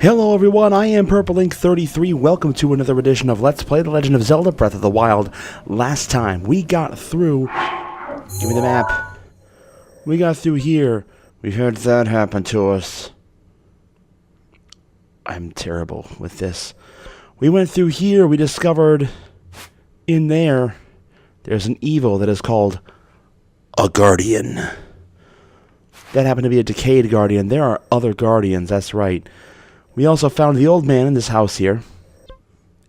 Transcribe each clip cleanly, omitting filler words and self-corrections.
Hello everyone, I am PurpleInk33. Welcome to another edition of Let's Play The Legend of Zelda Breath of the Wild. Last time, we got through... Give me the map. We got through here. We had that happen to us. I'm terrible with this. We went through here, we discovered... In there, there's an evil that is called... a Guardian. That happened to be a decayed Guardian. There are other Guardians, that's right. We also found the old man in this house here.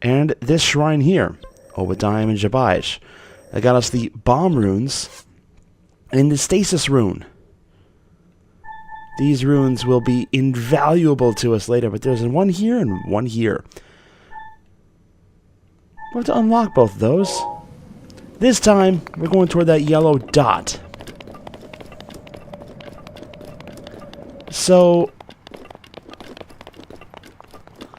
And this shrine here. Obadiah and Jabaish. That got us the bomb runes. And the stasis rune. These runes will be invaluable to us later. But there's one here and one here. We'll have to unlock both of those. This time, we're going toward that yellow dot. So...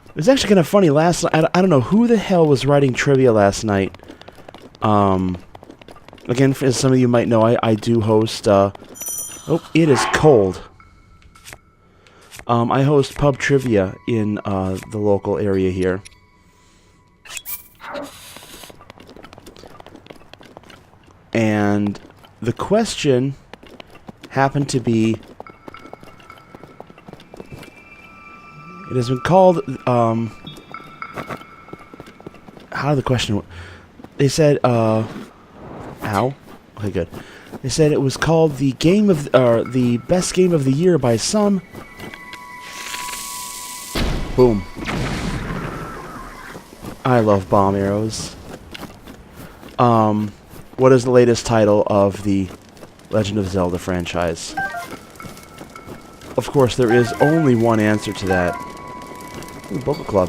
it was actually kind of funny last night. I don't know who the hell was writing trivia last night. Again, as some of you might know, I do host, oh, it is cold. I host pub trivia in, the local area here. And the question happened to be... it has been called, how the question... they said, ow. Okay, good. They said it was called the game of... the best game of the year by some... Boom. I love bomb arrows. What is the latest title of the Legend of Zelda franchise? Of course, there is only one answer to that. Ooh, Boca Club.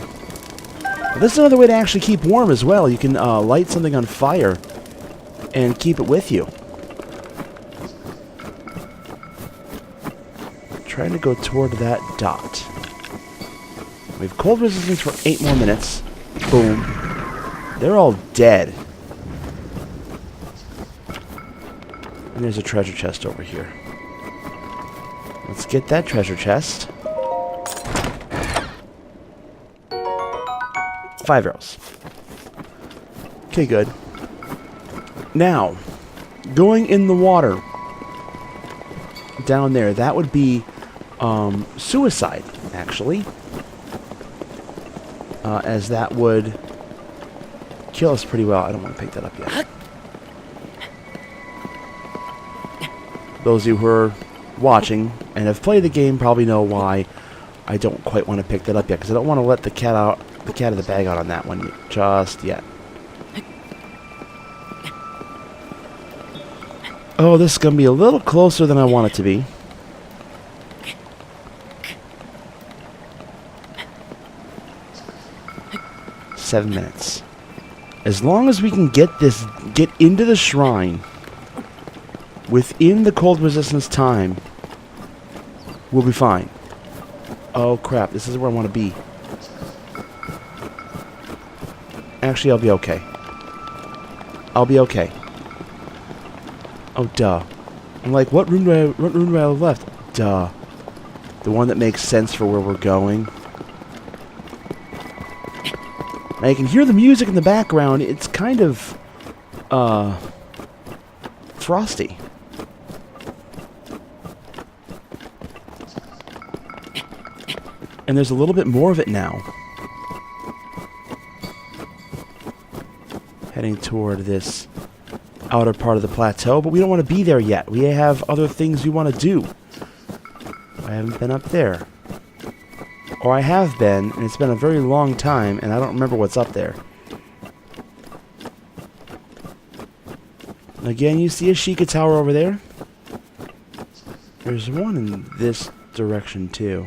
This is another way to actually keep warm as well. You can light something on fire and keep it with you. Trying to go toward that dot. We have cold resistance for 8 more minutes. Boom. They're all dead. And there's a treasure chest over here. Let's get that treasure chest. 5 arrows. Okay, good. Now, going in the water down there, that would be suicide, actually. As that would kill us pretty well. I don't want to pick that up yet. Those of you who are watching and have played the game probably know why I don't quite want to pick that up yet, because I don't want to let the cat out of the bag out on that one just yet. Oh, this is going to be a little closer than I want it to be. Seven minutes. As long as we can get into the shrine within the cold resistance time, we'll be fine. Oh crap, this is where I want to be. Actually, I'll be okay. I'll be okay. Oh, duh. I'm like, what room do I have left? Duh. The one that makes sense for where we're going. Now, you can hear the music in the background. It's kind of, frosty. And there's a little bit more of it now. Heading toward this outer part of the plateau, but we don't want to be there yet. We have other things we want to do. I haven't been up there. Or I have been, and it's been a very long time, and I don't remember what's up there. Again, you see a Sheikah Tower over there? There's one in this direction, too.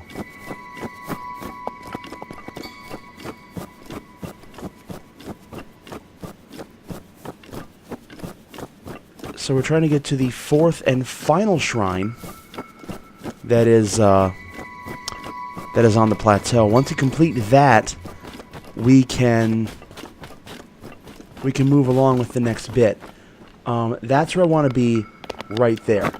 So we're trying to get to the 4th and final shrine that is on the plateau. Once we complete that, we can move along with the next bit. That's where I want to be, right there.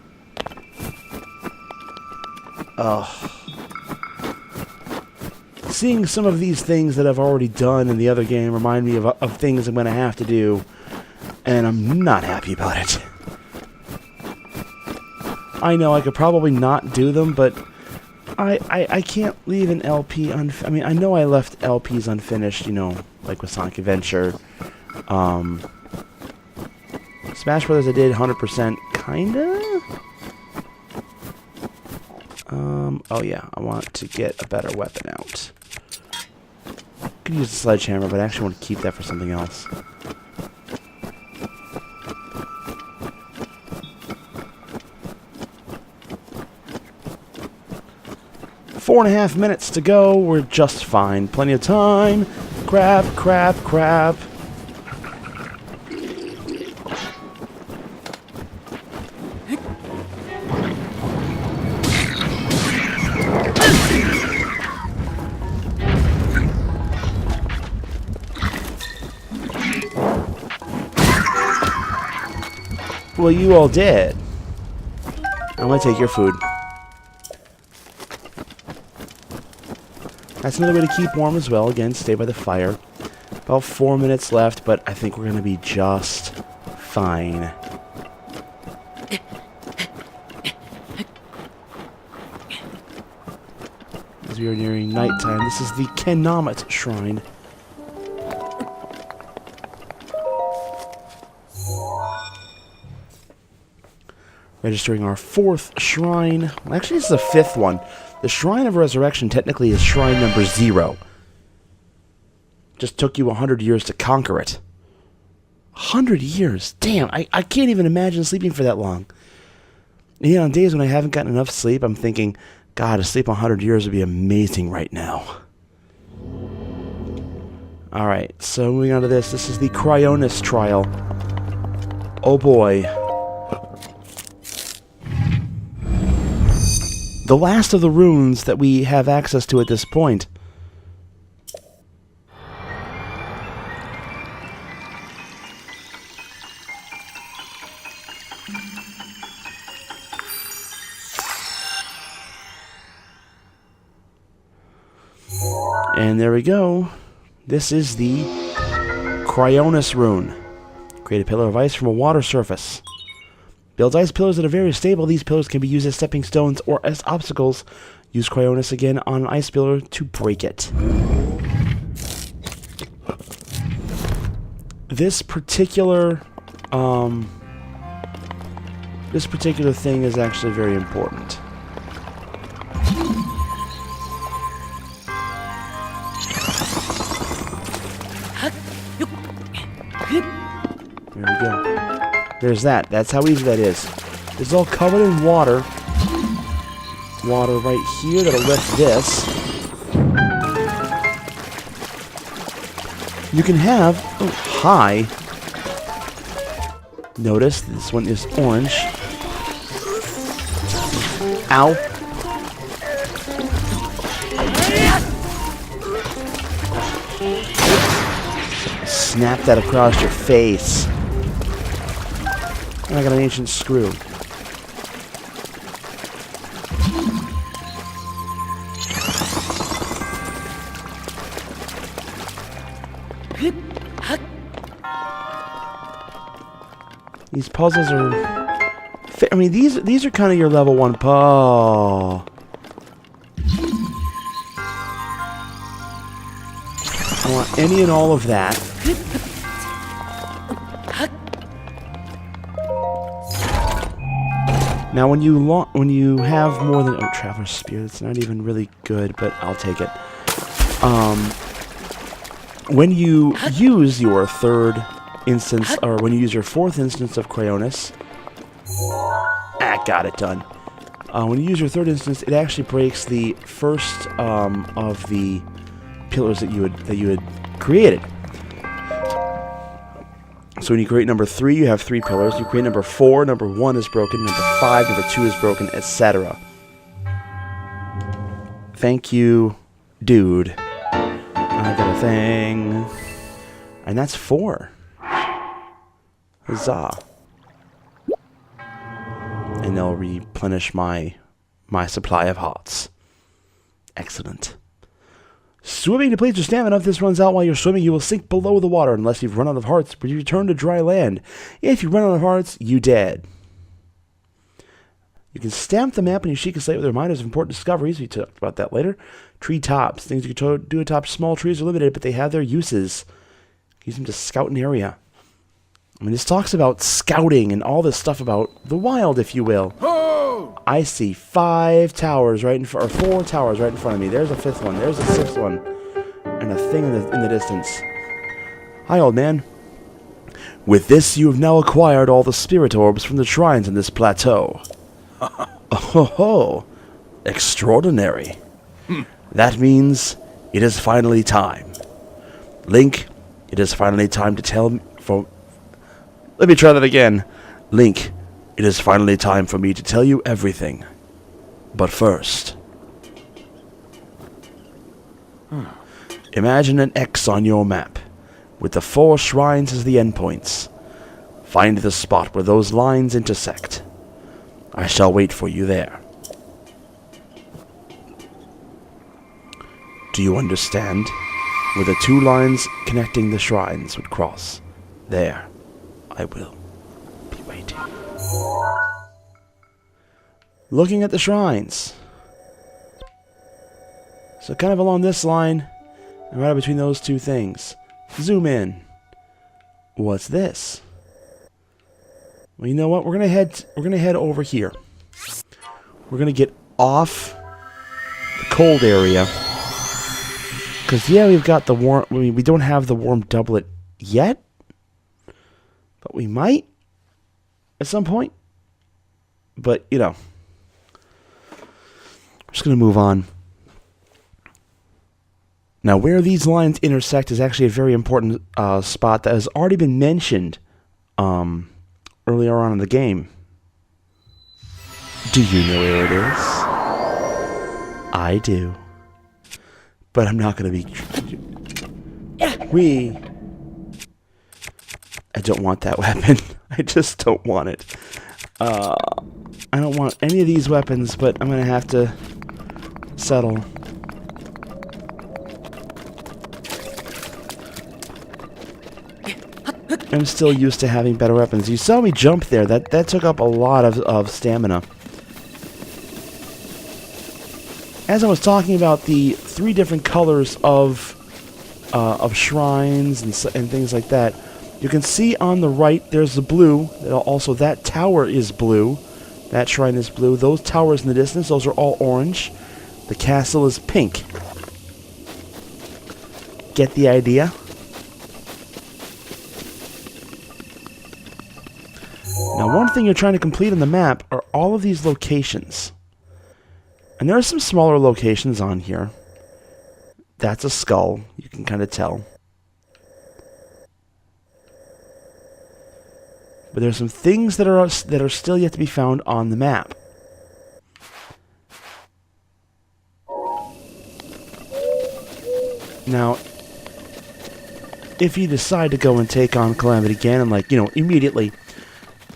seeing some of these things that I've already done in the other game remind me of things I'm going to have to do, and I'm not happy about it. I know I could probably not do them, but I can't leave an LP I mean, I know I left LPs unfinished, you know, like with Sonic Adventure. Smash Brothers I did 100%, kinda? Oh yeah, I want to get a better weapon out. I could use the sledgehammer, but I actually want to keep that for something else. Four and a half minutes to go. We're just fine. Plenty of time. Crap, crap, crap. Well, you all did. I'm gonna take your food. That's another way to keep warm as well. Again, stay by the fire. About 4 minutes left, but I think we're gonna be just fine. As we are nearing nighttime, this is the Namut Shrine. Registering our 4th shrine. Well, actually, this is the 5th one. The Shrine of Resurrection technically is shrine number 0. Just took you 100 years to conquer it. 100 years? Damn, I can't even imagine sleeping for that long. And on days when I haven't gotten enough sleep, I'm thinking, God, to sleep 100 years would be amazing right now. Alright, so moving on to this. This is the Cryonis trial. Oh boy. The last of the runes that we have access to at this point. And there we go. This is the Cryonis rune. Create a pillar of ice from a water surface. Builds ice pillars that are very stable. These pillars can be used as stepping stones or as obstacles. Use Cryonis again on an ice pillar to break it. This particular thing is actually very important. There we go. There's that. That's how easy that is. It's all covered in water. Water right here that'll lift this. You can have... Oh, hi. Notice this one is orange. Ow. Snap that across your face. I got an ancient screw. These puzzles are... I mean, these are kind of your level 1 I want any and all of that. Now, when you have more than... Oh, Traveler's Spear. It's not even really good, but I'll take it. When you use your 3rd instance, or when you use your 4th instance of Cryonis... got it done. When you use your 3rd instance, it actually breaks the first of the pillars that you had created. So when you create number 3, you have 3 pillars. You create number 4, number 1 is broken, number 5, number 2 is broken, etc. Thank you, dude. I got a thing. And that's 4. Huzzah. And they'll replenish my supply of hearts. Excellent. Swimming depletes your stamina. If this runs out while you're swimming, you will sink below the water unless you've run out of hearts, but you return to dry land. If you run out of hearts, you dead. You can stamp the map on your Sheikah slate with reminders of important discoveries. We talked about that later. Tree tops. Things you can do atop small trees are limited, but they have their uses. Use them to scout an area. I mean, this talks about scouting and all this stuff about the wild, if you will. Oh! I see 5 towers right in front, or 4 towers right in front of me. There's a 5th one. There's a 6th one. And a thing in the distance. Hi, old man. With this, you have now acquired all the spirit orbs from the shrines in this plateau. Oh, extraordinary. That means it is finally time. Link, it is finally time to tell me for... Let me try that again. Link, it is finally time for me to tell you everything. But first... Imagine an X on your map, with the 4 shrines as the endpoints. Find the spot where those lines intersect. I shall wait for you there. Do you understand? Where the 2 lines connecting the shrines would cross. There, I will be waiting. Looking at the shrines. So kind of along this line, and right between those 2 things. Zoom in. What's this? Well, you know what? We're gonna head over here. We're gonna get off the cold area. Because, yeah, we've got the warm... I mean, we don't have the warm doublet yet. But we might. At some point. But, you know. I'm just gonna move on. Now, where these lines intersect is actually a very important spot that has already been mentioned earlier on in the game. Do you know where it is? I do. But I'm not going to be... I don't want that weapon. I just don't want it. I don't want any of these weapons, but I'm going to have to settle. I'm still used to having better weapons. You saw me jump there. That took up a lot of stamina. As I was talking about the 3 different colors of shrines and things like that, you can see on the right there's the blue. Also, that tower is blue. That shrine is blue. Those towers in the distance, those are all orange. The castle is pink. Get the idea? Now, one thing you're trying to complete on the map are all of these locations. And there are some smaller locations on here. That's a skull, you can kind of tell. But there's some things that are still yet to be found on the map. Now, if you decide to go and take on Calamity Ganon, like, you know, immediately,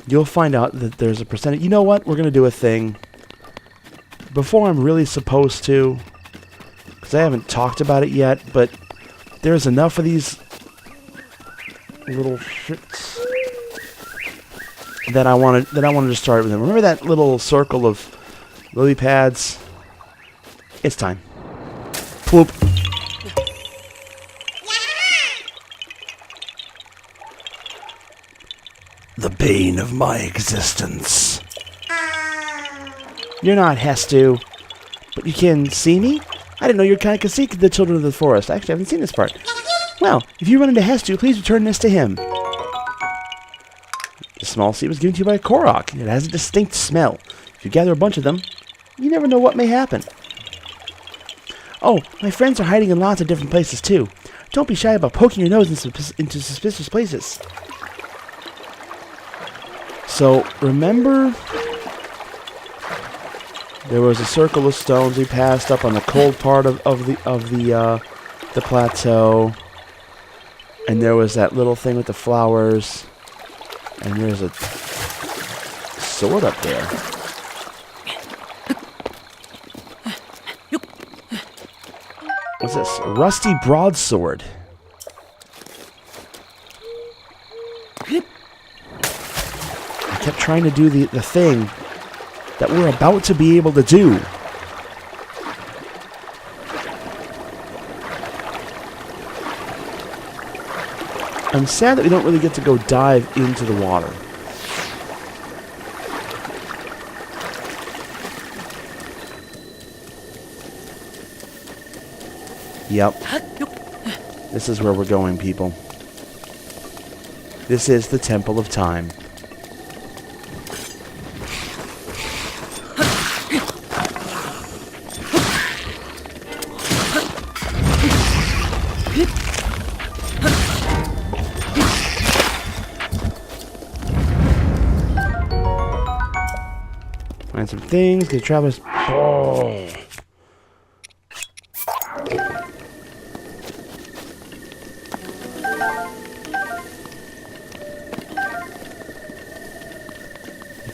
you'll find out that there's a percentage. You know what? We're going to do a thing. Before I'm really supposed to, because I haven't talked about it yet, but there's enough of these little shits that I wanted to start with them. Remember that little circle of lily pads? It's time. Ploop. The bane of my existence. You're not Hestu, but you can see me? I didn't know you kind of could see the children of the forest. Actually, I haven't seen this part. Well, if you run into Hestu, please return this to him. The small seed was given to you by a Korok. It has a distinct smell. If you gather a bunch of them, you never know what may happen. Oh, my friends are hiding in lots of different places, too. Don't be shy about poking your nose into suspicious places. So, remember... there was a circle of stones we passed up on the cold part of the plateau. And there was that little thing with the flowers. And there's a sword up there. What's this? A rusty broadsword. I kept trying to do the thing that we're about to be able to do. I'm sad that we don't really get to go dive into the water. Yep. This is where we're going, people. This is the Temple of Time. Find some things, get travelers. Oh.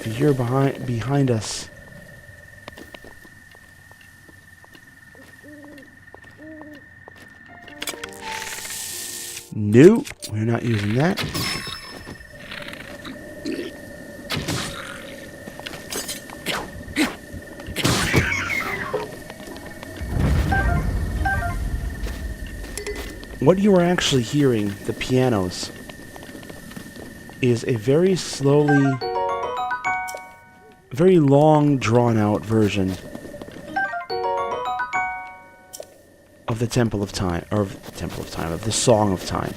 If you're behind us. No, we're not using that. What you are actually hearing, the pianos, is a very slowly, very long, drawn-out version of the Temple of Time, or of the Temple of Time, of the Song of Time.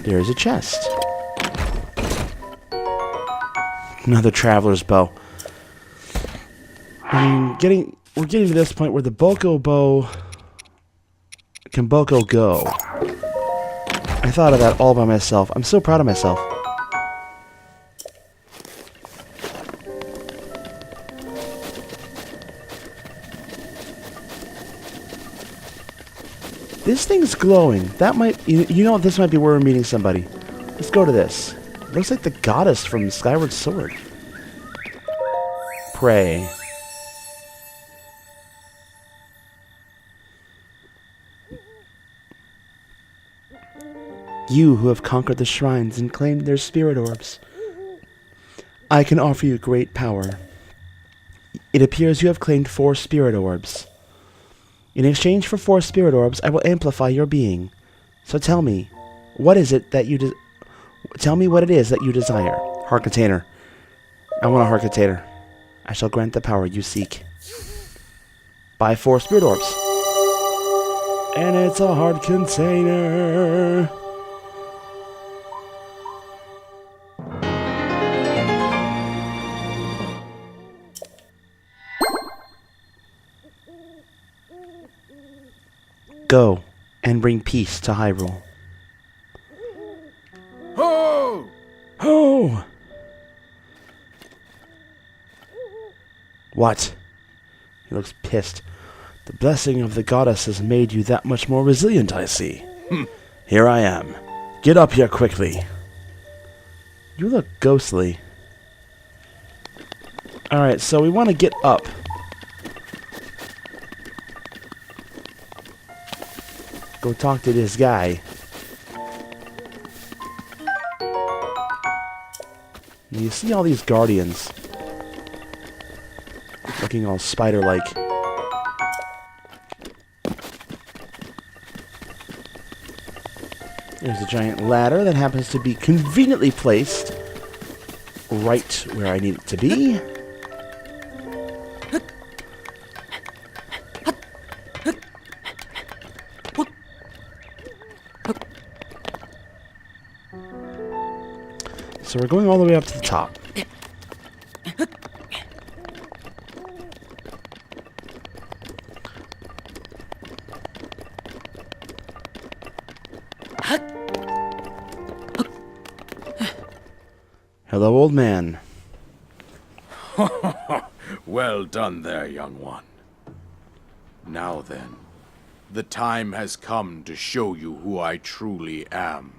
There's a chest. Another traveler's bow. I mean, we're getting to this point where the Boko bow can Boko go. I thought of that all by myself. I'm so proud of myself. This thing's glowing. That might, you know, this might be where we're meeting somebody. Let's go to this. Looks like the goddess from Skyward Sword. Pray. You who have conquered the shrines and claimed their spirit orbs, I can offer you great power. It appears you have claimed 4 spirit orbs. In exchange for 4 spirit orbs, I will amplify your being. So tell me, what is it that you tell me what it is that you desire. Heart container. I want a heart container. I shall grant the power you seek. Buy 4 spirit orbs. And it's a heart container. Go and bring peace to Hyrule. Ho! Ho! What? He looks pissed. The blessing of the goddess has made you that much more resilient, I see. Here I am. Get up here quickly. You look ghostly. Alright, so we want to get up. Go talk to this guy. You see all these guardians looking all spider-like. There's a giant ladder that happens to be conveniently placed right where I need it to be. So we're going all the way up to the top. Hello, old man. Well done there, young one. Now then, the time has come to show you who I truly am.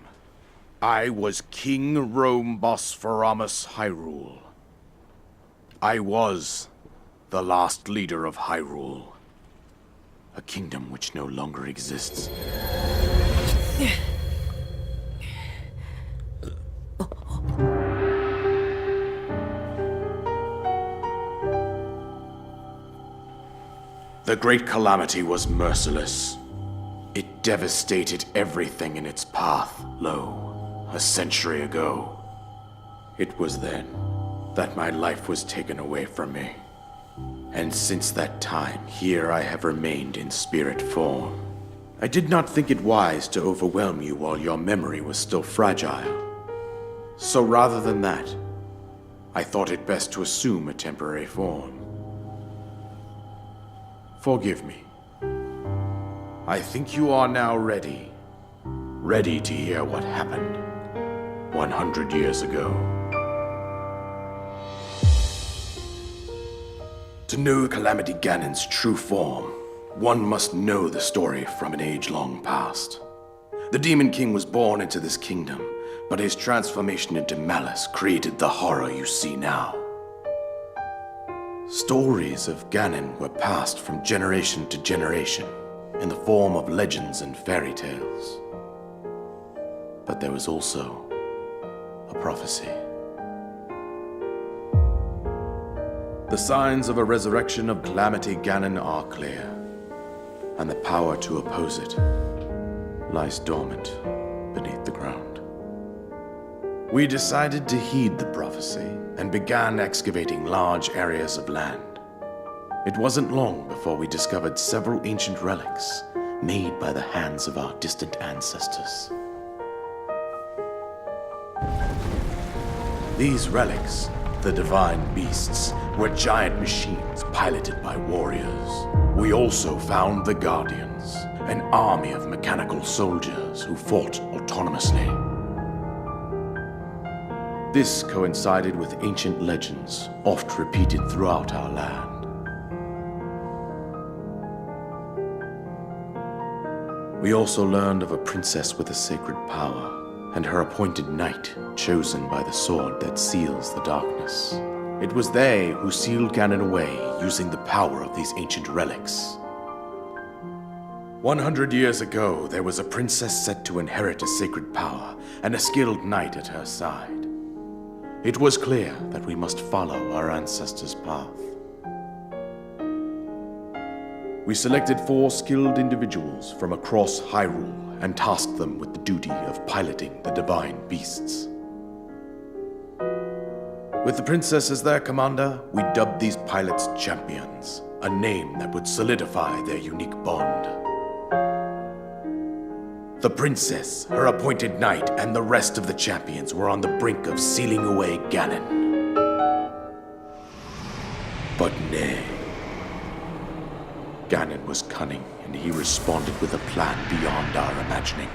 I was King Rome Bosphoramos Hyrule. I was the last leader of Hyrule. A kingdom which no longer exists. The Great Calamity was merciless. It devastated everything in its path, lo, a century ago. It was then that my life was taken away from me. And since that time, here I have remained in spirit form. I did not think it wise to overwhelm you while your memory was still fragile. So rather than that, I thought it best to assume a temporary form. Forgive me. I think you are now ready. Ready to hear what happened 100 years ago. To know Calamity Ganon's true form, one must know the story from an age long past. The Demon King was born into this kingdom, but his transformation into malice created the horror you see now. Stories of Ganon were passed from generation to generation in the form of legends and fairy tales. But there was also a prophecy. The signs of a resurrection of Calamity Ganon are clear, and the power to oppose it lies dormant beneath the ground. We decided to heed the prophecy and began excavating large areas of land. It wasn't long before we discovered several ancient relics made by the hands of our distant ancestors. These relics, the divine beasts, were giant machines piloted by warriors. We also found the Guardians, an army of mechanical soldiers who fought autonomously. This coincided with ancient legends, oft repeated throughout our land. We also learned of a princess with a sacred power, and her appointed knight, chosen by the sword that seals the darkness. It was they who sealed Ganon away using the power of these ancient relics. 100 years ago, there was a princess set to inherit a sacred power, and a skilled knight at her side. It was clear that we must follow our ancestors' path. We selected 4 skilled individuals from across Hyrule and tasked them with the duty of piloting the divine beasts. With the princess as their commander, we dubbed these pilots champions, a name that would solidify their unique bond. The princess, her appointed knight, and the rest of the champions were on the brink of sealing away Ganon. But nay. Ganon was cunning, and he responded with a plan beyond our imagining.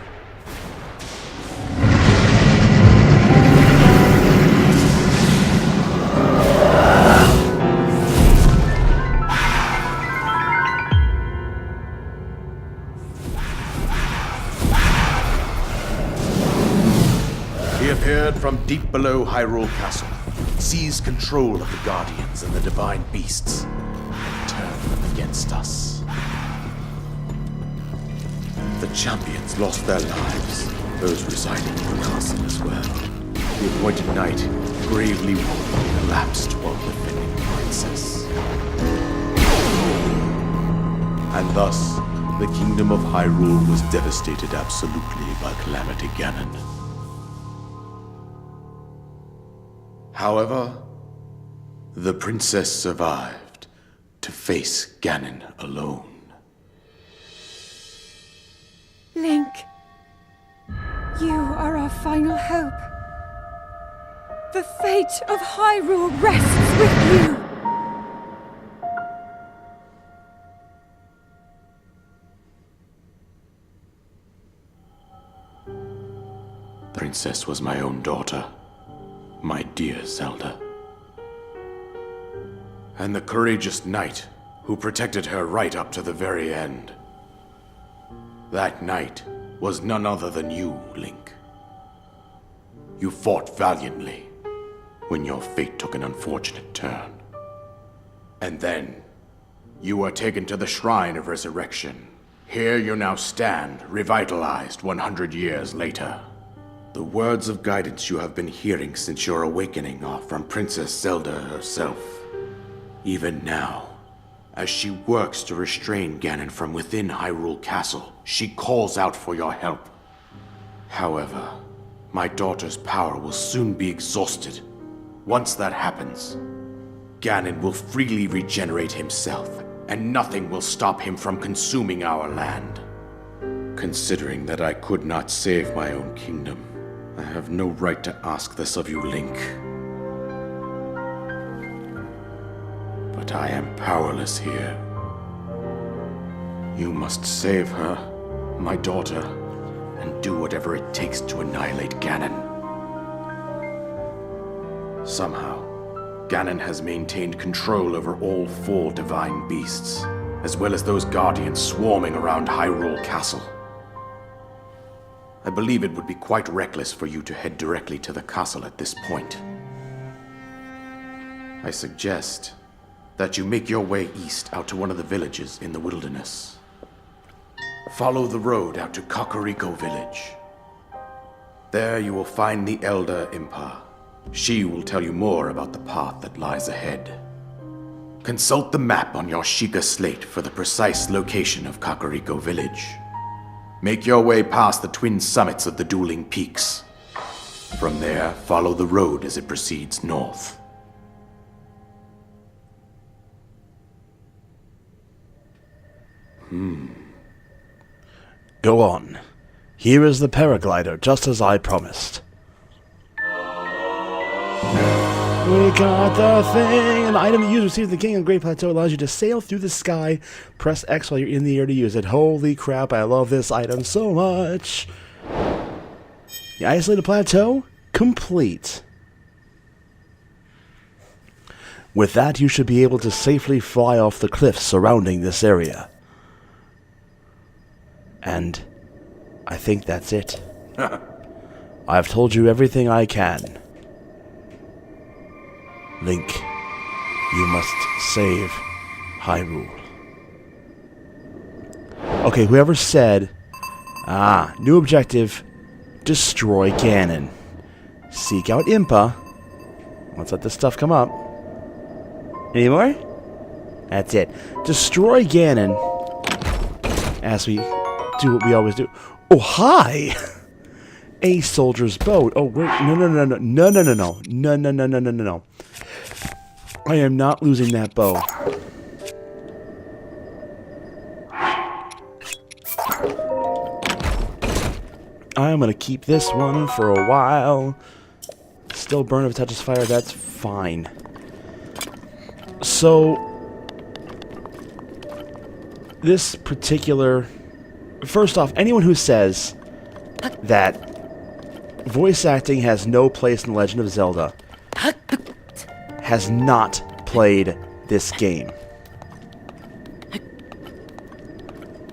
He appeared from deep below Hyrule Castle, seized control of the Guardians and the divine beasts, and turned them against us. The champions lost their lives, those residing in the castle as well. The appointed knight, gravely wounded, collapsed while defending the princess. And thus, the Kingdom of Hyrule was devastated absolutely by Calamity Ganon. However, the princess survived to face Ganon alone. Link, you are our final hope. The fate of Hyrule rests with you. The princess was my own daughter. My dear Zelda. And the courageous knight who protected her right up to the very end. That knight was none other than you, Link. You fought valiantly when your fate took an unfortunate turn. And then, you were taken to the Shrine of Resurrection. Here you now stand, revitalized 100 years later. The words of guidance you have been hearing since your awakening are from Princess Zelda herself. Even now, as she works to restrain Ganon from within Hyrule Castle, she calls out for your help. However, my daughter's power will soon be exhausted. Once that happens, Ganon will freely regenerate himself, and nothing will stop him from consuming our land. Considering that I could not save my own kingdom, I have no right to ask this of you, Link. But I am powerless here. You must save her, my daughter, and do whatever it takes to annihilate Ganon. Somehow, Ganon has maintained control over all 4 divine beasts, as well as those guardians swarming around Hyrule Castle. I believe it would be quite reckless for you to head directly to the castle at this point. I suggest that you make your way east out to one of the villages in the wilderness. Follow the road out to Kakariko Village. There you will find the Elder IMPA. She will tell you more about the path that lies ahead. Consult the map on your Sheikah slate for the precise location of Kakariko Village. Make your way past the twin summits of the Dueling Peaks. From there, follow the road as it proceeds north. Go on. Here is the paraglider, just as I promised. We got the thing! An item that you received from the King of Great Plateau allows you to sail through the sky. Press X while you're in the air to use it. Holy crap, I love this item so much! The Isolated Plateau? Complete. With that, you should be able to safely fly off the cliffs surrounding this area. And I think that's it. I've told you everything I can. Link, you must save Hyrule. Okay, whoever said, new objective, destroy Ganon. Seek out IMPA. Let's let this stuff come up. Any more? That's it. Destroy Ganon. As we do what we always do. Oh, hi! A soldier's boat. Oh, wait. No. I am not losing that bow. I'm gonna keep this one for a while. Still burn if it touches fire, that's fine. So, this particular... First off, anyone who says that voice acting has no place in The Legend of Zelda has not played this game.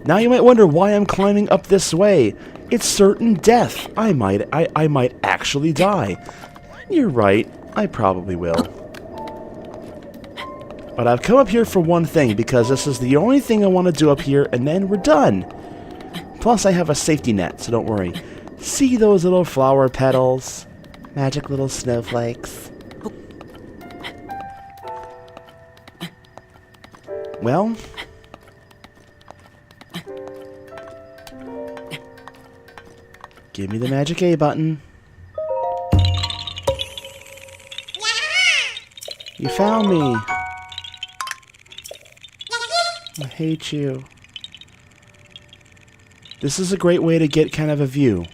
Now you might wonder why I'm climbing up this way. It's certain death. I might actually die. You're right, I probably will. But I've come up here for one thing, because this is the only thing I want to do up here, and then we're done. Plus I have a safety net, so don't worry. See those little flower petals? Magic little snowflakes. Well, give me the magic A button. You found me. I hate you. This is a great way to get kind of a view.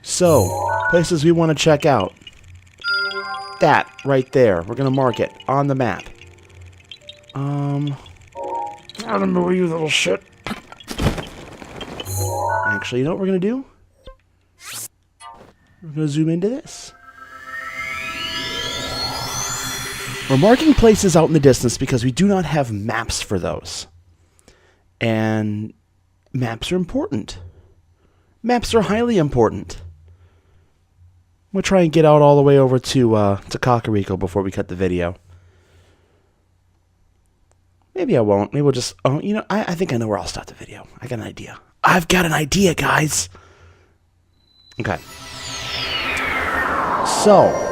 So, places we want to check out. That, right there. We're going to mark it on the map. Out of the way, you little shit. Actually, you know what we're going to do? We're going to zoom into this. We're marking places out in the distance because we do not have maps for those. And maps are important. Maps are highly important. We'll try and get out all the way over to Kakariko before we cut the video. Maybe I won't. Maybe we'll just... Oh, you know, I think I know where I'll start the video. I got an idea. I've got an idea, guys! Okay. So...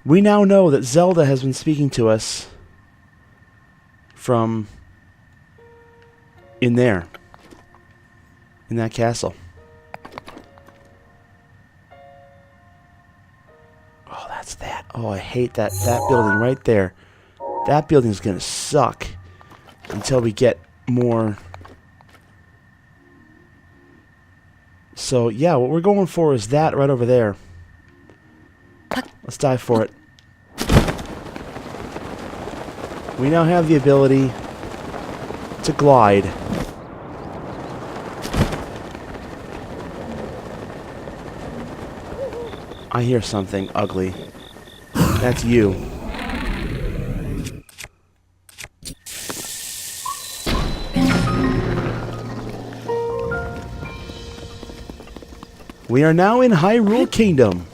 we now know that Zelda has been speaking to us from in there. In that castle. Oh, that's that. Oh, I hate that building right there. That building's gonna suck until we get more. So, yeah, what we're going for is that right over there. Let's dive for it. We now have the ability to glide. I hear something ugly. That's you. We are now in Hyrule Kingdom.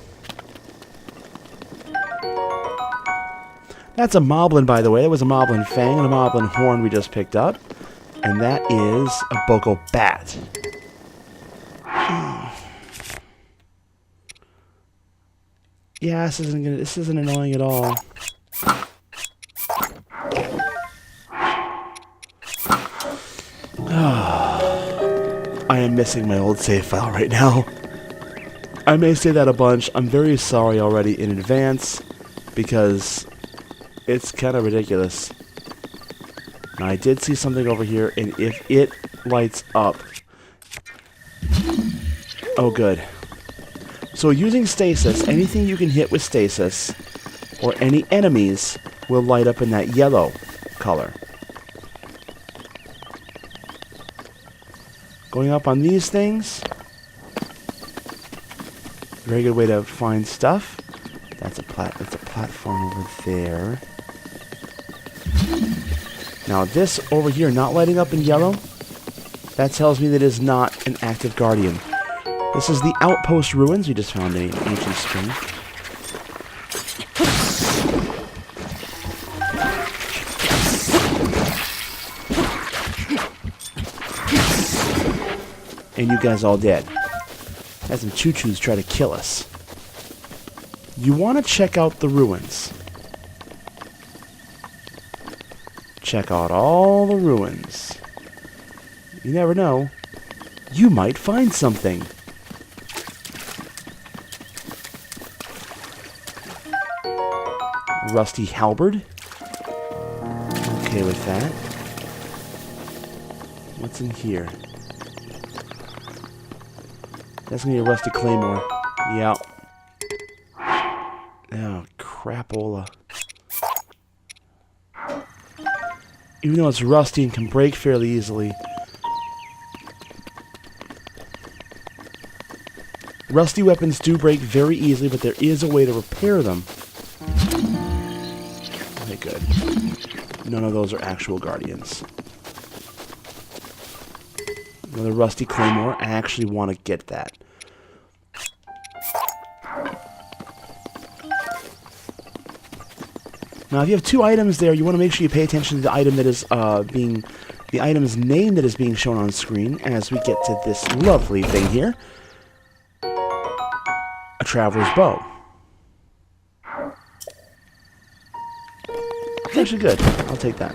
That's a Moblin, by the way. That was a Moblin Fang and a Moblin Horn we just picked up. And that is a Boko Bat. Yeah, this isn't annoying at all. I am missing my old save file right now. I may say that a bunch. I'm very sorry already in advance because it's kind of ridiculous. Now, I did see something over here, and if it lights up... Oh, good. So using stasis, anything you can hit with stasis, or any enemies, will light up in that yellow color. Going up on these things. Very good way to find stuff. That's a platform over there. Now this over here not lighting up in yellow, that tells me that it is not an active guardian. This is the Outpost Ruins. We just found an ancient spring. And you guys all dead. Had some choo-choos try to kill us. You want to check out the ruins. Check out all the ruins. You never know. You might find something. Rusty halberd. Okay with that. What's in here? That's gonna be a rusty claymore. Yeah. Oh, crapola. Even though it's rusty and can break fairly easily. Rusty weapons do break very easily, but there is a way to repair them. Okay, good. None of those are actual guardians. Another rusty claymore. I actually want to get that. Now, if you have two items there, you want to make sure you pay attention to the item that is the item's name that is being shown on screen as we get to this lovely thing here. A Traveler's Bow. It's actually good. I'll take that.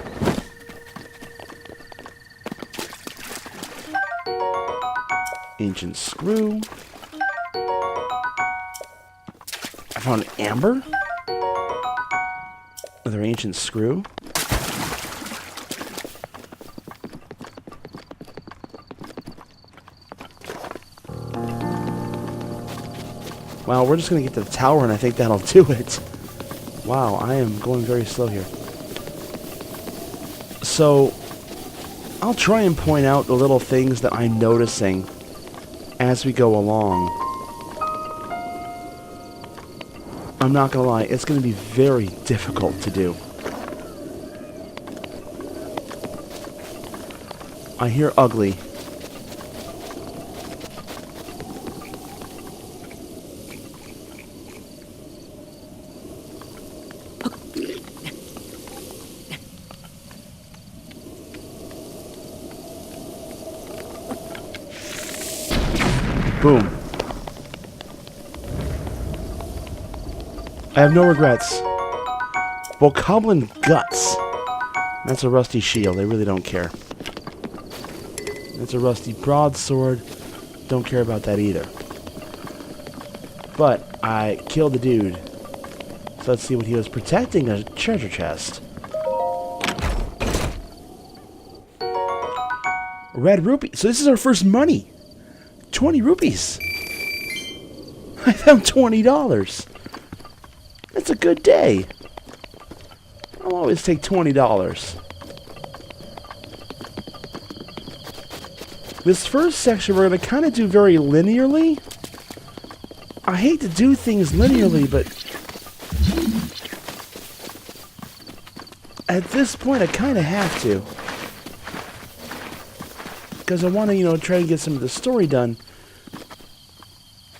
Ancient Screw. I found an Amber. Another Ancient Screw. Wow, we're just going to get to the tower, and I think that'll do it. Wow, I am going very slow here. So, I'll try and point out the little things that I'm noticing as we go along. I'm not gonna lie, it's gonna be very difficult to do. I hear ugly. Boom. I have no regrets. Bokoblin Guts. That's a rusty shield. They really don't care. That's a rusty broadsword. Don't care about that either. But I killed the dude. So let's see what he was protecting. A treasure chest. Red rupee. So this is our first money. 20 rupees. I found $20. That's a good day. I'll always take $20. This first section we're going to kind of do very linearly. I hate to do things linearly, but at this point I kind of have to. Because I want to, try to get some of the story done.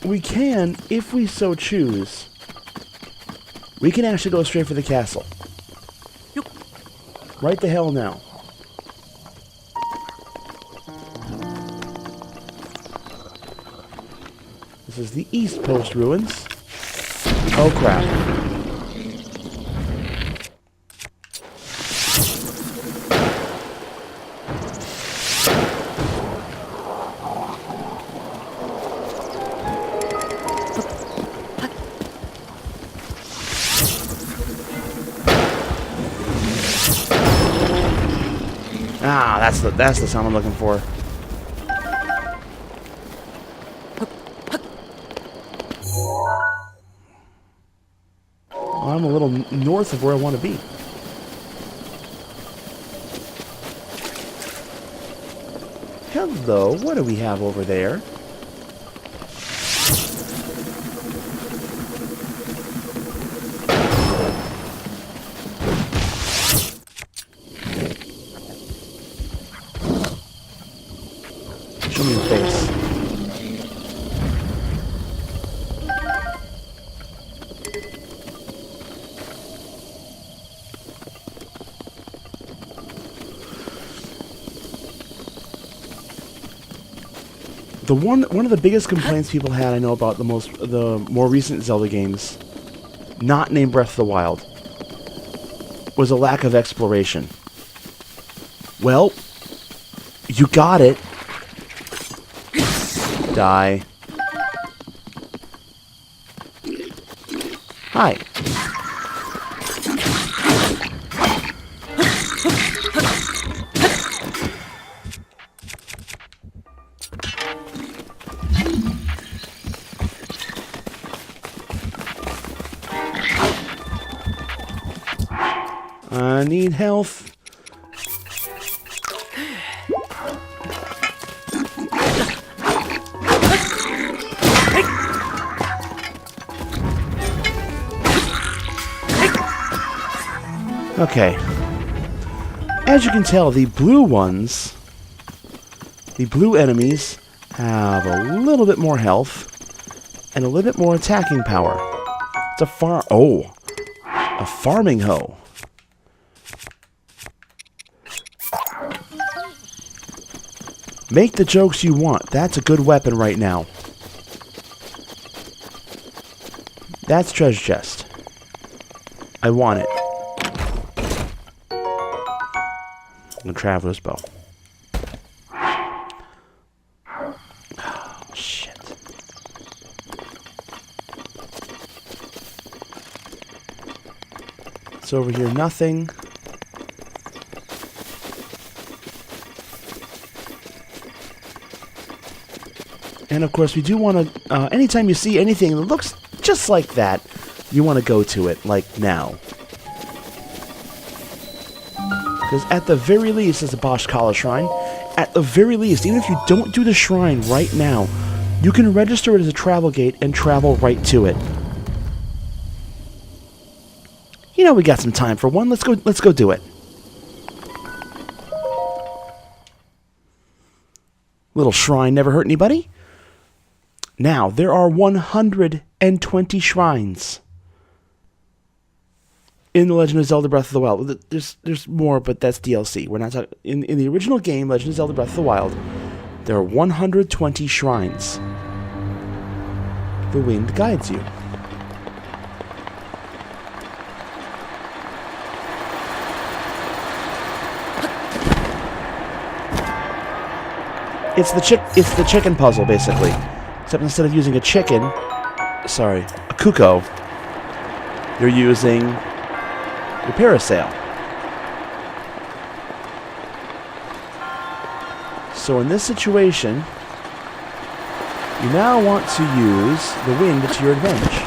We can, if we so choose, we can actually go straight for the castle. Right the hell now. This is the East Post ruins. Oh crap. Ah, that's the sound I'm looking for. Well, I'm a little north of where I want to be. Hello, what do we have over there? Show me your face. One of the biggest complaints people had, I know, about the more recent Zelda games, not named Breath of the Wild, was a lack of exploration. Well, you got it. Die. Hi. I need health. Okay. As you can tell, the blue ones, the blue enemies, have a little bit more health and a little bit more attacking power. It's a farming hoe. Make the jokes you want. That's a good weapon right now. That's treasure chest. I want it. The Traveler's Bow. Oh, shit. It's over here, nothing. And of course, we do want to, anytime you see anything that looks just like that, you want to go to it, like now. Because at the very least, it's a Bosch Kala Shrine. At the very least, even if you don't do the shrine right now, you can register it as a travel gate and travel right to it. You know we got some time for one. Let's go do it. Little shrine never hurt anybody. Now, there are 120 shrines in The Legend of Zelda Breath of the Wild. There's more, but that's DLC. We're not talking... In the original game, Legend of Zelda Breath of the Wild, there are 120 shrines. The wind guides you. It's the chicken puzzle, basically. Except instead of using a chicken, sorry, a cuckoo, you're using your parasail. So in this situation, you now want to use the wind to your advantage.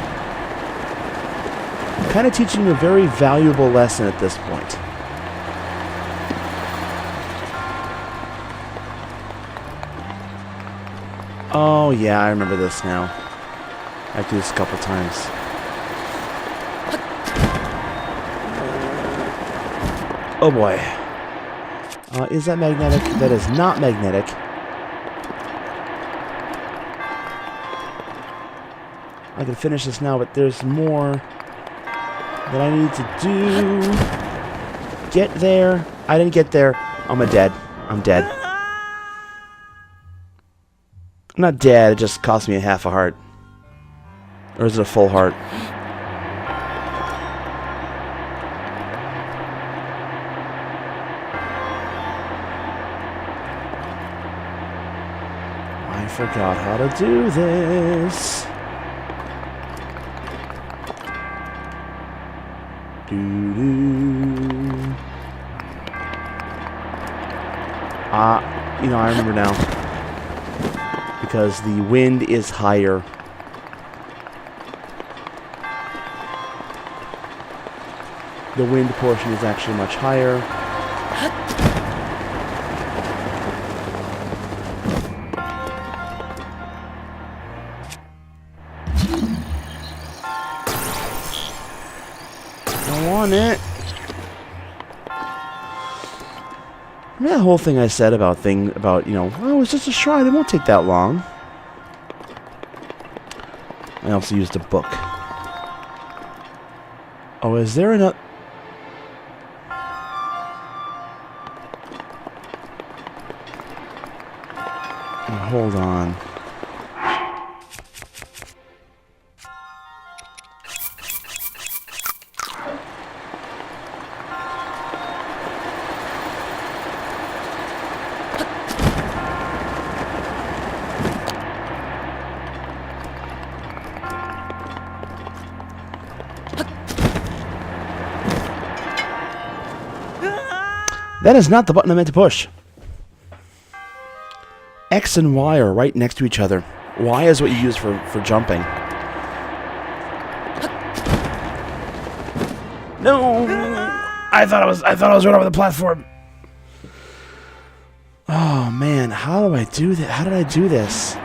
Kind of teaching you a very valuable lesson at this point. Oh yeah, I remember this now. I have to do this a couple times. Oh boy. Is that magnetic? That is not magnetic. I can finish this now, but there's more that I need to do. Get there. I didn't get there. I'm dead. I'm dead. I'm not dead, it just cost me a half a heart. Or is it a full heart? I forgot how to do this. You know, I remember now. Because the wind is higher. The wind portion is actually much higher. I want it. Remember that whole thing I said about you know, oh, it's just a shrine, it won't take that long. I also used a book. Oh, is there another... Oh, hold on. That is not the button I meant to push. X and Y are right next to each other. Y is what you use for jumping. No! I thought I was right over the platform. Oh man, how do I do that? How did I do this?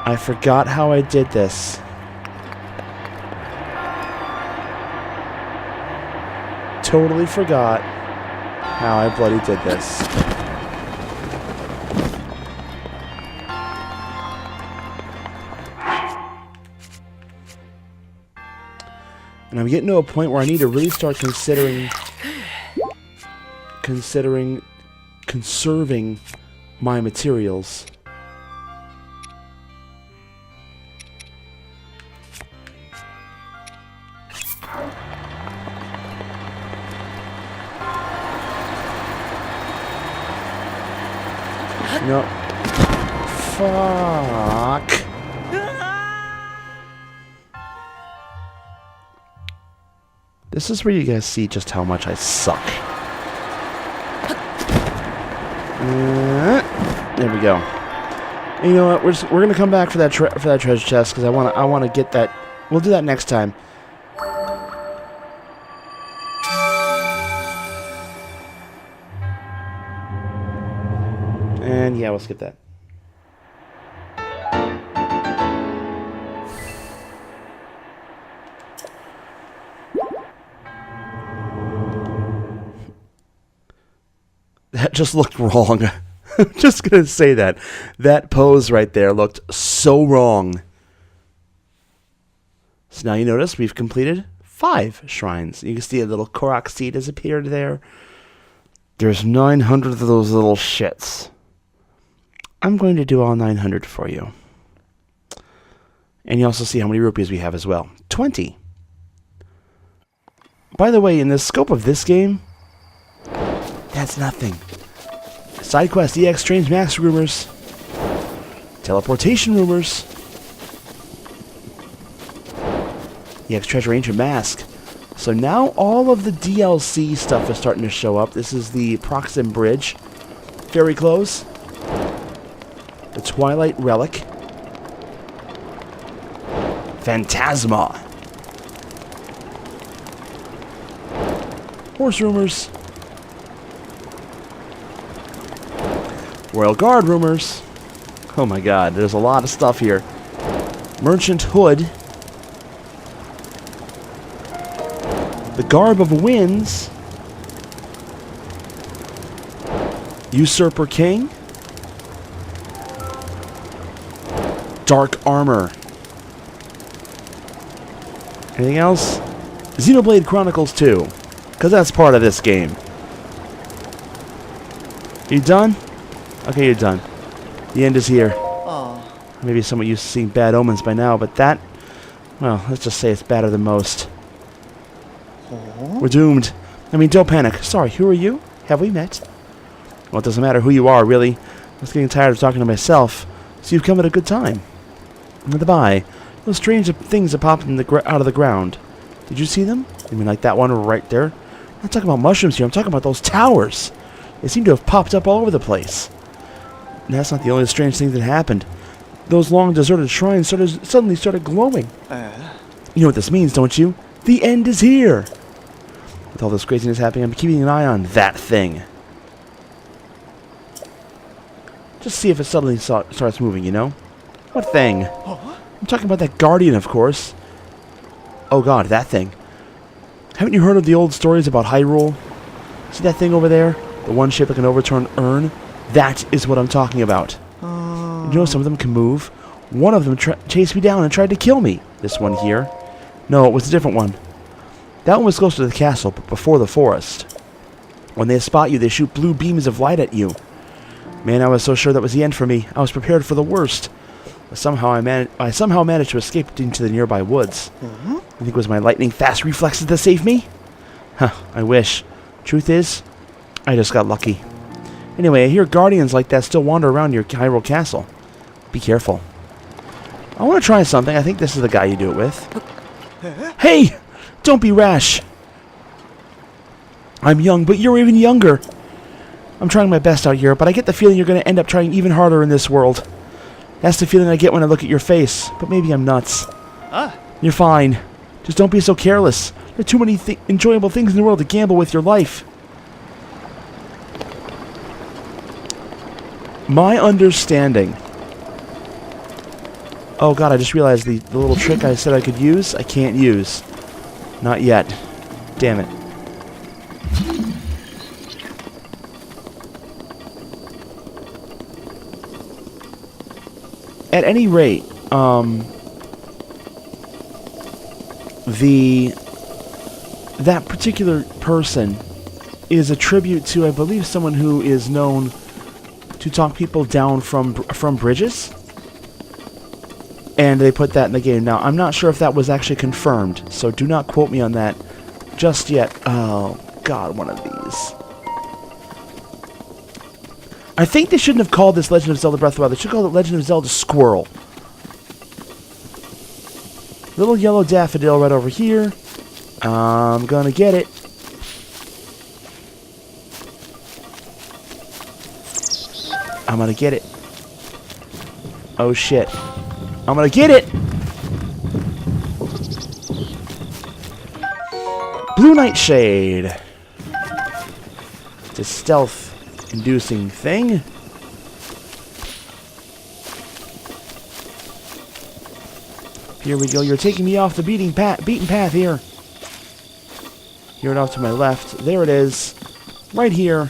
I forgot how I did this. Totally forgot how I bloody did this. And I'm getting to a point where I need to really start considering conserving my materials. No. Fuck. This is where you guys see just how much I suck. There we go. And you know what? We're gonna come back for that treasure chest because I want to get that. We'll do that next time. And yeah, we'll skip that. just looked wrong. I'm just going to say that. That pose right there looked so wrong. So now you notice we've completed 5 shrines. You can see a little Korok seed has appeared there. There's 900 of those little shits. I'm going to do all 900 for you. And you also see how many rupees we have as well. 20. By the way, in the scope of this game, that's nothing. Side quest, EX Strange Max rumors. Teleportation rumors. EX Treasure Ancient Mask. So now all of the DLC stuff is starting to show up. This is the Proxim Bridge. Fairy Clothes. The Twilight Relic. Phantasma. Horse rumors. Royal Guard rumors. Oh my god, there's a lot of stuff here. Merchant Hood. The Garb of Winds. Usurper King. Dark Armor. Anything else? Xenoblade Chronicles 2. Because that's part of this game. You done? Okay, you're done. The end is here. Maybe some of you seeing bad omens by now, but that... well, let's just say it's better than most. We're doomed. I mean, don't panic. Sorry, who are you? Have we met? Well, it doesn't matter who you are, really. I was getting tired of talking to myself, so you've come at a good time. By the by, those strange things that popped out of the ground. Did you see them? You mean like that one right there? I'm not talking about mushrooms here. I'm talking about those towers. They seem to have popped up all over the place. And that's not the only strange thing that happened. Those long deserted shrines suddenly started glowing. You know what this means, don't you? The end is here. With all this craziness happening, I'm keeping an eye on that thing. Just see if it suddenly starts moving, you know? What thing? I'm talking about that guardian, of course. Oh god, that thing. Haven't you heard of the old stories about Hyrule? See that thing over there? The one shaped like an overturned urn? That is what I'm talking about. You know, some of them can move. One of them chased me down and tried to kill me. This one here. No, it was a different one. That one was close to the castle, but before the forest. When they spot you, they shoot blue beams of light at you. Man, I was so sure that was the end for me. I was prepared for the worst. But somehow I somehow managed to escape into the nearby woods. You think it was my lightning-fast reflexes that saved me? Huh, I wish. Truth is, I just got lucky. Anyway, I hear guardians like that still wander around your Hyrule Castle. Be careful. I want to try something. I think this is the guy you do it with. Hey! Don't be rash. I'm young, but you're even younger. I'm trying my best out here, but I get the feeling you're going to end up trying even harder in this world. That's the feeling I get when I look at your face, but maybe I'm nuts. You're fine. Just don't be so careless. There are too many enjoyable things in the world to gamble with your life. My understanding. Oh god, I just realized the little trick I said I could use, I can't use. Not yet. Damn it. At any rate, that particular person is a tribute to, I believe, someone who is known to talk people down from bridges. And they put that in the game. Now, I'm not sure if that was actually confirmed, so do not quote me on that just yet. Oh, God, one of these. I think they shouldn't have called this Legend of Zelda Breath of the Wild. They should call it Legend of Zelda Squirrel. Little yellow daffodil right over here. I'm gonna get it. I'm gonna get it. Oh, shit. I'm gonna get it! Blue Nightshade. It's a stealth-inducing thing. Here we go. You're taking me off the beaten path here. You're off to my left. There it is. Right here.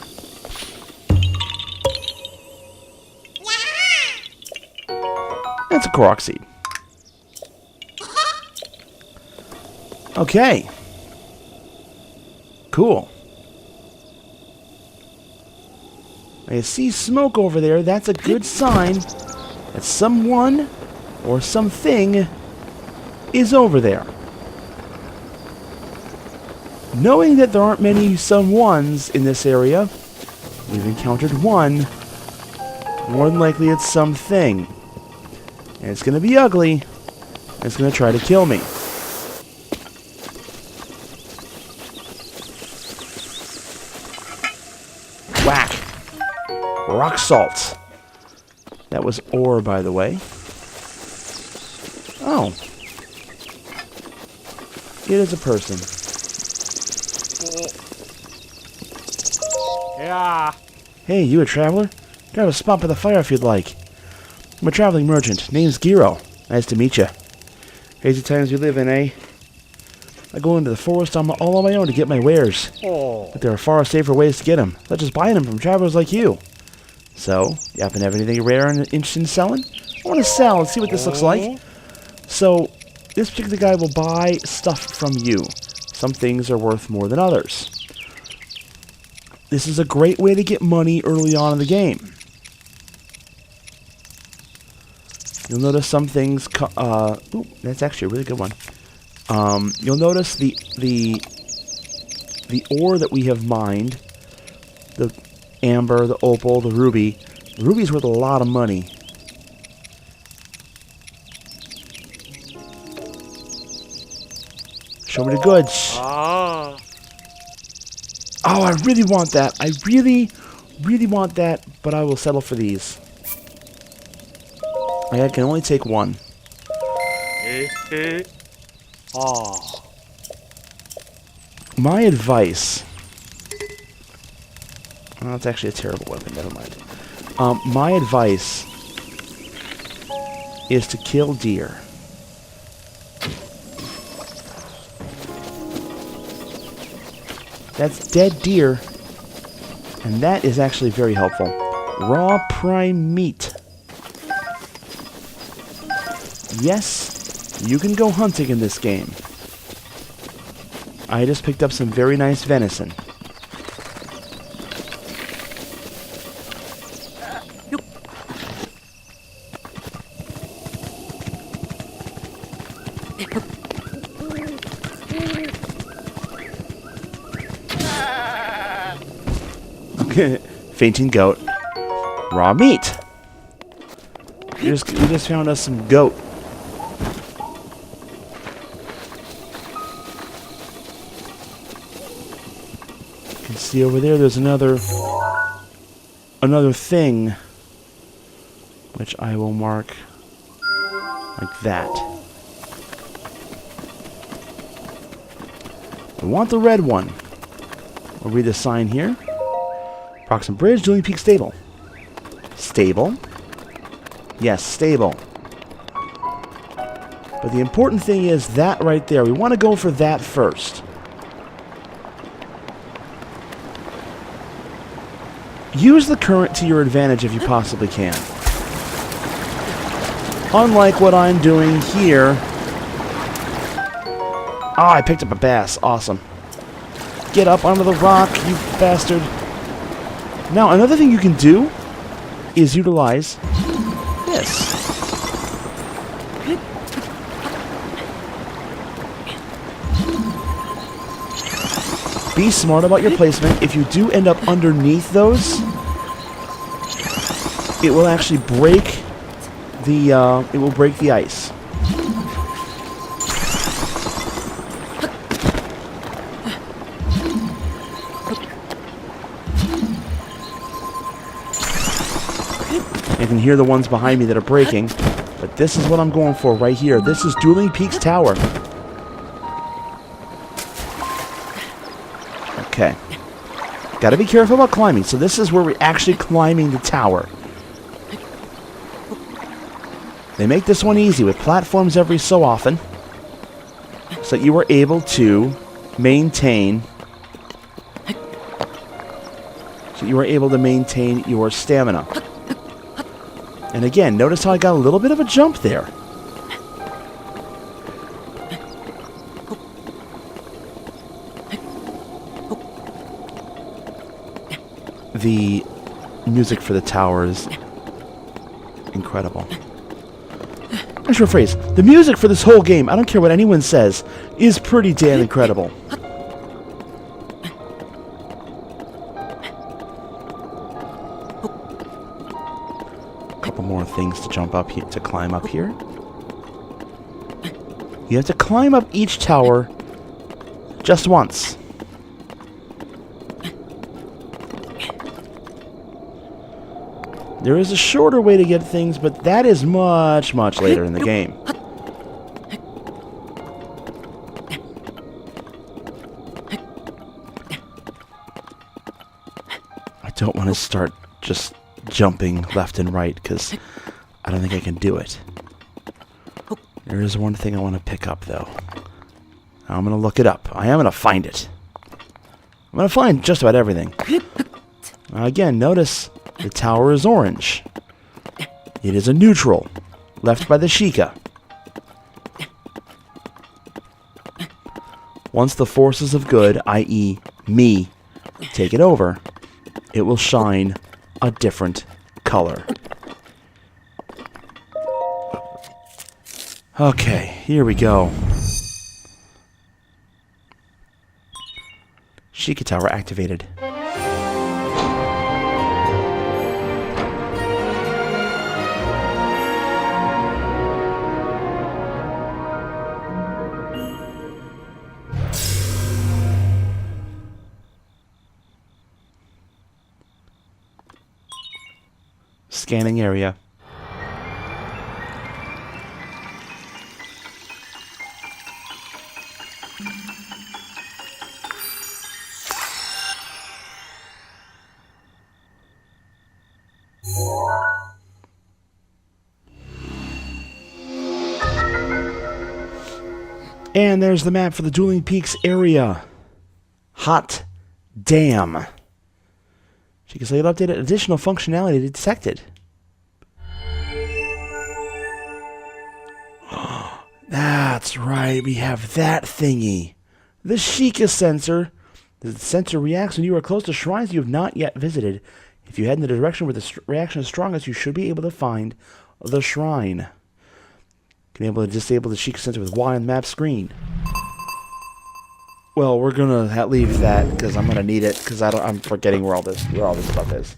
That's a Korok seed. Okay. Cool. I see smoke over there. That's a good sign that someone or something is over there. Knowing that there aren't many someones in this area, we've encountered one. More than likely it's something. And it's going to be ugly. It's going to try to kill me. Whack. Rock salt. That was ore, by the way. Oh. It is a person. Yeah. Hey, you a traveler? Grab a spot by the fire if you'd like. I'm a traveling merchant. Name's Giro. Nice to meet you. Crazy times we live in, eh? I go into the forest all on my own to get my wares. Oh. But there are far safer ways to get them, such as buying them from travelers like you. So, you happen to have anything rare and interested in selling? I want to sell and see what this looks like. So, this particular guy will buy stuff from you. Some things are worth more than others. This is a great way to get money early on in the game. You'll notice some things... ooh, that's actually a really good one. You'll notice the ore that we have mined, the amber, the opal, the ruby. The ruby's worth a lot of money. Show me the goods. Ah. Oh, I really want that. I really, really want that, but I will settle for these. I can only take one. Ah. My advice... Oh, that's actually a terrible weapon, never mind. My advice is to kill deer. That's dead deer, and that is actually very helpful. Raw prime meat. Yes, you can go hunting in this game. I just picked up some very nice venison. Fainting goat. Raw meat. We just found us some goat. You can see over there, there's another thing, which I will mark like that. We want the red one. We'll read the sign here. Proximate Bridge, Dueling Peak Stable. Stable? Yes, stable. But the important thing is that right there. We want to go for that first. Use the current to your advantage if you possibly can. Unlike what I'm doing here. Ah, I picked up a bass. Awesome. Get up onto the rock, you bastard. Now, another thing you can do is utilize this. Be smart about your placement. If you do end up underneath those, it will actually break the ice. You can hear the ones behind me that are breaking, but this is what I'm going for right here. This is Dueling Peaks Tower. Okay. Gotta be careful about climbing. So this is where we're actually climbing the tower. They make this one easy with platforms every so often, so that you are able to maintain your stamina. And again, notice how I got a little bit of a jump there. The music for the tower is incredible. I should rephrase. The music for this whole game, I don't care what anyone says, is pretty damn incredible. A couple more things to jump up here, to climb up here. You have to climb up each tower just once. There is a shorter way to get things, but that is much, much later in the game. I don't want to start just jumping left and right, because I don't think I can do it. There is one thing I want to pick up, though. I'm going to look it up. I am going to find it. I'm going to find just about everything. Again, notice the tower is orange. It is a neutral, left by the Sheikah. Once the forces of good, i.e. me, take it over, it will shine a different color. Okay, here we go. Sheikah Tower activated. Scanning area. And there's the map for the Dueling Peaks area. Hot damn. She can say it updated additional functionality detected. That's right, we have that thingy. The Sheikah sensor. The sensor reacts when you are close to shrines you have not yet visited. If you head in the direction where the reaction is strongest, you should be able to find the shrine. You can be able to disable the Sheikah sensor with Y on the map screen. Well, we're gonna leave that because I'm gonna need it because I'm forgetting where all this stuff is.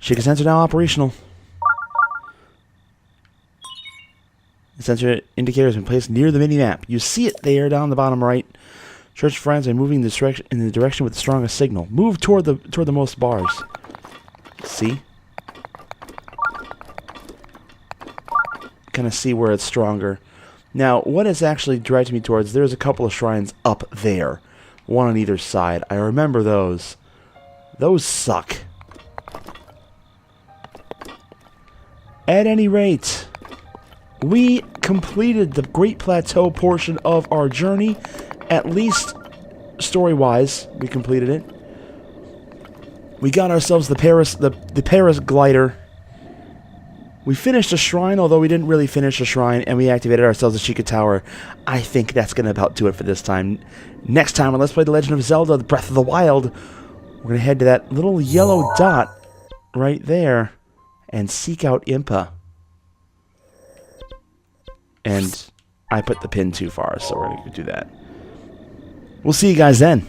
Sheikah sensor now operational. The sensor indicator has been placed near the mini-map. You see it there down the bottom right. Search friends by moving in the direction with the strongest signal. Move toward the most bars. See? Kind of see where it's stronger. Now, what it's actually directed me towards, there's a couple of shrines up there. One on either side. I remember those. Those suck. At any rate, we completed the Great Plateau portion of our journey. At least story-wise, we completed it. We got ourselves the Paris glider. We finished a shrine, although we didn't really finish a shrine, and we activated ourselves a Sheikah Tower. I think that's going to about do it for this time. Next time on Let's Play The Legend of Zelda, The Breath of the Wild, we're going to head to that little yellow dot right there and seek out IMPA. And I put the pin too far, so we're going to do that. We'll see you guys then.